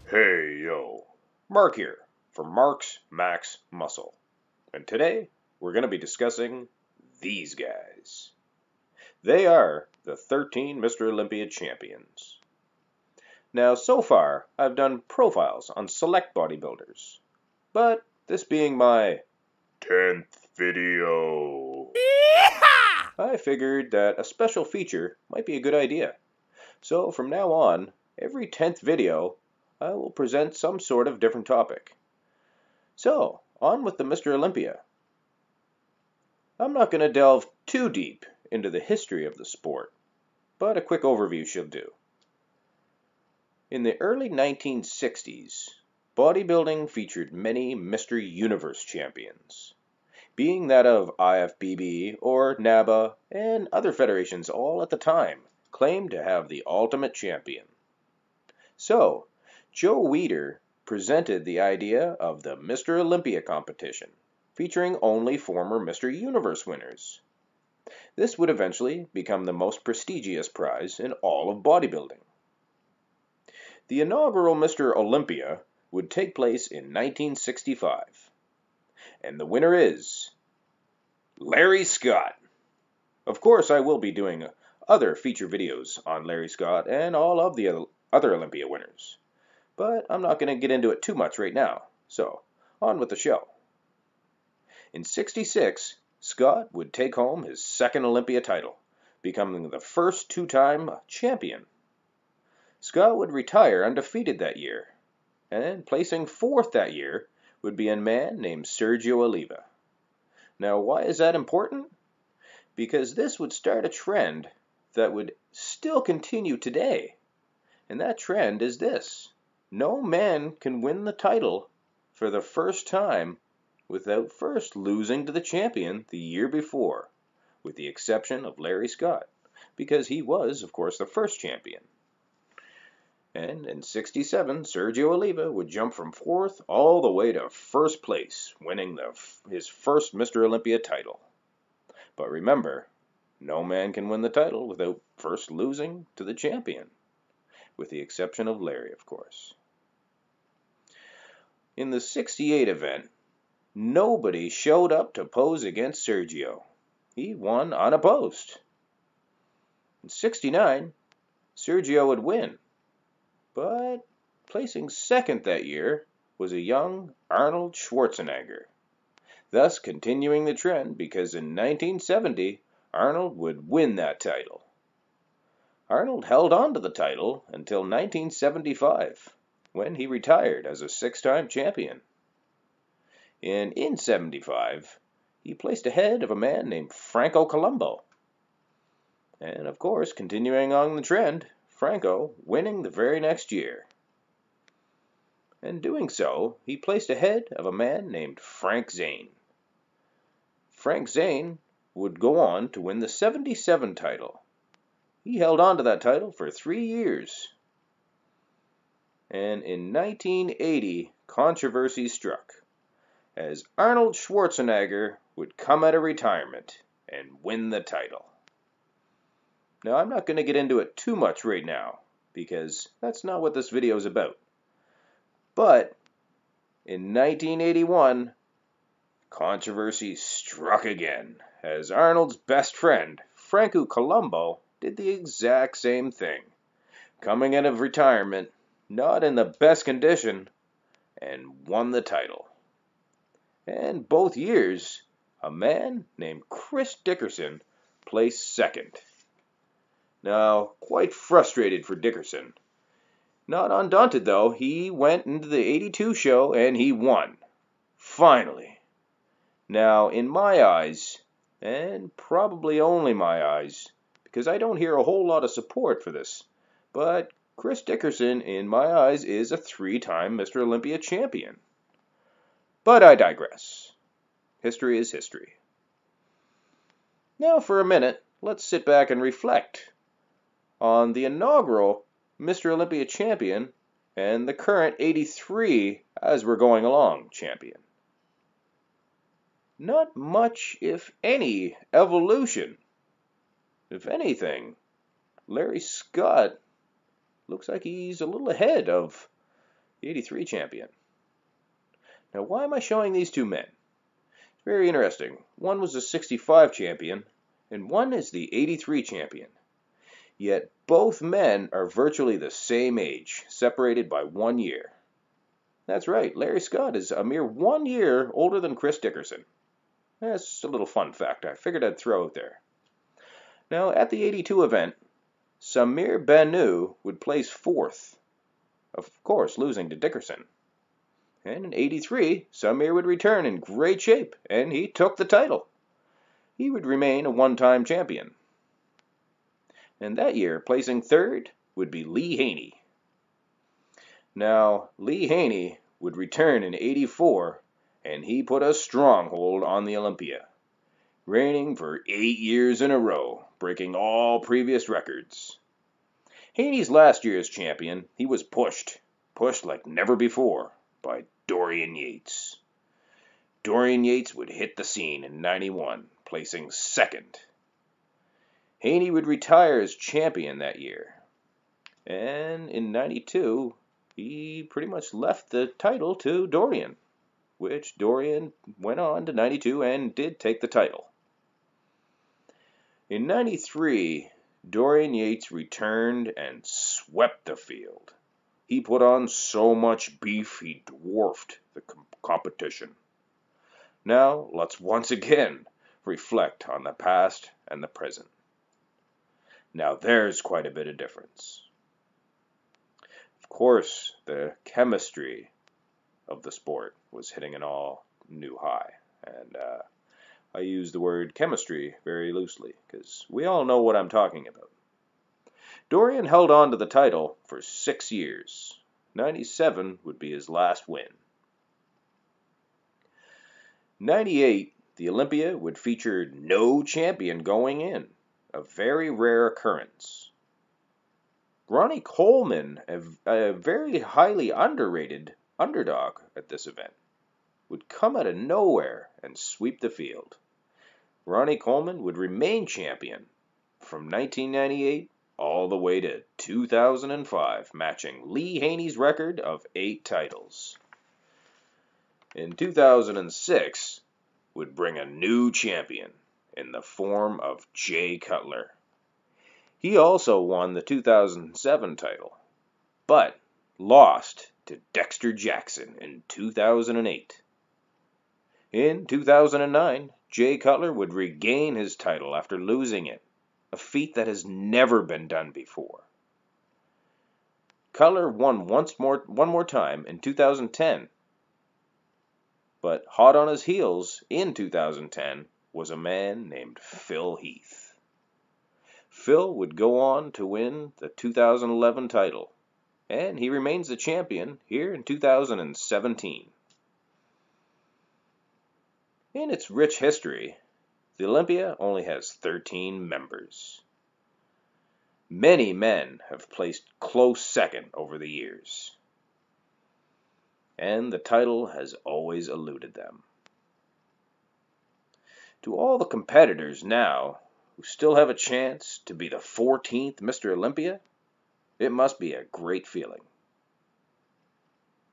Hey yo, Mark here from Mark's Max Muscle, and today we're going to be discussing these guys. They are the 13 Mr. Olympia Champions. Now so far I've done profiles on select bodybuilders, but this being my 10th video, I figured that a special feature might be a good idea. So from now on, every 10th video I will present some sort of different topic. So, on with the Mr. Olympia. I'm not going to delve too deep into the history of the sport, but a quick overview shall do. In the early 1960s, bodybuilding featured many Mr. Universe champions, being that of IFBB or NABA and other federations all at the time claimed to have the ultimate champion. So, Joe Weider presented the idea of the Mr. Olympia competition, featuring only former Mr. Universe winners. This would eventually become the most prestigious prize in all of bodybuilding. The inaugural Mr. Olympia would take place in 1965, and the winner is Larry Scott. Of course, I will be doing other feature videos on Larry Scott and all of the other Olympia winners, but I'm not going to get into it too much right now, so on with the show. In '66, Scott would take home his second Olympia title, becoming the first two-time champion. Scott would retire undefeated that year, and placing fourth that year would be a man named Sergio Oliva. Now, why is that important? Because this would start a trend that would still continue today, and that trend is this. No man can win the title for the first time without first losing to the champion the year before, with the exception of Larry Scott, because he was, of course, the first champion. And in '67, Sergio Oliva would jump from fourth all the way to first place, winning his first Mr. Olympia title. But remember, no man can win the title without first losing to the champion, with the exception of Larry, of course. In the '68 event, nobody showed up to pose against Sergio. He won unopposed. In '69, Sergio would win, but placing second that year was a young Arnold Schwarzenegger, thus continuing the trend because in 1970, Arnold would win that title. Arnold held on to the title until 1975, when he retired as a six-time champion. And in '75, he placed ahead of a man named Franco Columbu. And of course, continuing on the trend, Franco winning the very next year. And doing so, he placed ahead of a man named Frank Zane. Frank Zane would go on to win the '77 title. He held on to that title for 3 years. And in 1980, controversy struck, as Arnold Schwarzenegger would come out of retirement and win the title. Now, I'm not going to get into it too much right now, because that's not what this video is about. But in 1981, controversy struck again, as Arnold's best friend, Franco Columbu, did the exact same thing, coming out of retirement, not in the best condition, and won the title. And both years, a man named Chris Dickerson placed second. Now, quite frustrated for Dickerson. Not undaunted, though, he went into the '82 show and he won. Finally. Now, in my eyes, and probably only my eyes, because I don't hear a whole lot of support for this, but Chris Dickerson, in my eyes, is a 3-time Mr. Olympia champion. But I digress. History is history. Now, for a minute, let's sit back and reflect on the inaugural Mr. Olympia champion and the current '83 as we're going along champion. not much, if any, evolution. If anything, Larry Scott looks like he's a little ahead of the '83 champion. Now, why am I showing these two men? It's very interesting. One was the '65 champion, and one is the '83 champion. Yet both men are virtually the same age, separated by 1 year. That's right, Larry Scott is a mere 1 year older than Chris Dickerson. That's a little fun fact I figured I'd throw out there. Now, at the '82 event, Samir Banu would place 4th, of course losing to Dickerson. And in '83, Samir would return in great shape, and he took the title. He would remain a one-time champion. And that year, placing 3rd would be Lee Haney. Now, Lee Haney would return in '84, and he put a stronghold on the Olympia, reigning for 8 years in a row, breaking all previous records. Haney's last year's champion, he was pushed like never before, by Dorian Yates. Dorian Yates would hit the scene in '91, placing 2nd. Haney would retire as champion that year. And in '92, he pretty much left the title to Dorian, which Dorian went on to '92 and did take the title. In '93, Dorian Yates returned and swept the field. He put on so much beef he dwarfed the competition. Now, let's once again reflect on the past and the present. Now, there's quite a bit of difference. Of course, the chemistry of the sport was hitting an all-new high. And I use the word chemistry very loosely, because we all know what I'm talking about. Dorian held on to the title for 6 years. '97 would be his last win. '98, the Olympia would feature no champion going in, a very rare occurrence. Ronnie Coleman, a very highly underrated underdog at this event, would come out of nowhere and sweep the field. Ronnie Coleman would remain champion from 1998 all the way to 2005, matching Lee Haney's record of 8 titles. In 2006, would bring a new champion in the form of Jay Cutler. He also won the 2007 title, but lost to Dexter Jackson in 2008. In 2009, Jay Cutler would regain his title after losing it, a feat that has never been done before. Cutler won one more time in 2010, but hot on his heels in 2010 was a man named Phil Heath. Phil would go on to win the 2011 title, and he remains the champion here in 2017. In its rich history, the Olympia only has 13 members. Many men have placed close second over the years, and the title has always eluded them. To all the competitors now who still have a chance to be the 14th Mr. Olympia, it must be a great feeling.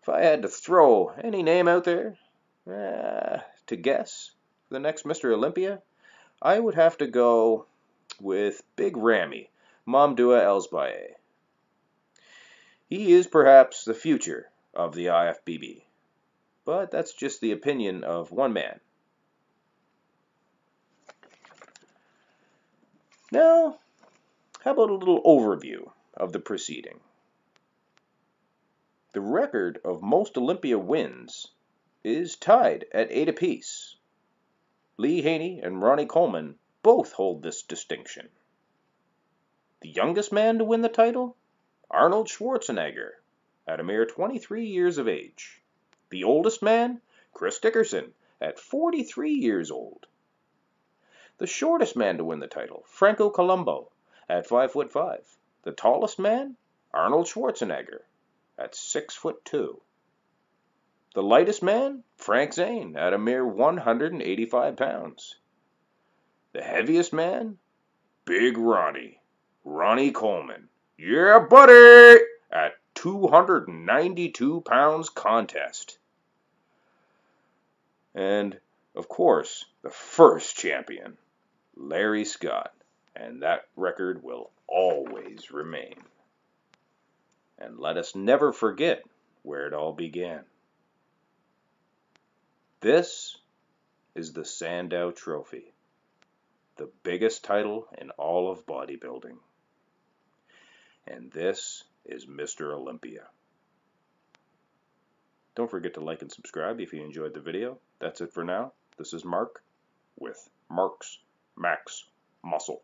If I had to throw any name out there to guess the next Mr. Olympia, I would have to go with Big Ramy, Mamdoua Elsbaye. He is perhaps the future of the IFBB, but that's just the opinion of one man. Now, how about a little overview of the proceeding? The record of most Olympia wins is tied at 8 apiece. Lee Haney and Ronnie Coleman both hold this distinction. The youngest man to win the title? Arnold Schwarzenegger, at a mere 23 years of age. The oldest man? Chris Dickerson, at 43 years old. The shortest man to win the title? Franco Columbu, at 5'5". The tallest man? Arnold Schwarzenegger, at 6'2". The lightest man, Frank Zane, at a mere 185 pounds. The heaviest man, Big Ronnie Coleman. Yeah, buddy! At 292 pounds contest. And, of course, the first champion, Larry Scott. And that record will always remain. And let us never forget where it all began. This is the Sandow Trophy, the biggest title in all of bodybuilding. And this is Mr. Olympia. Don't forget to like and subscribe if you enjoyed the video. That's it for now. This is Mark with Mark's Max Muscle.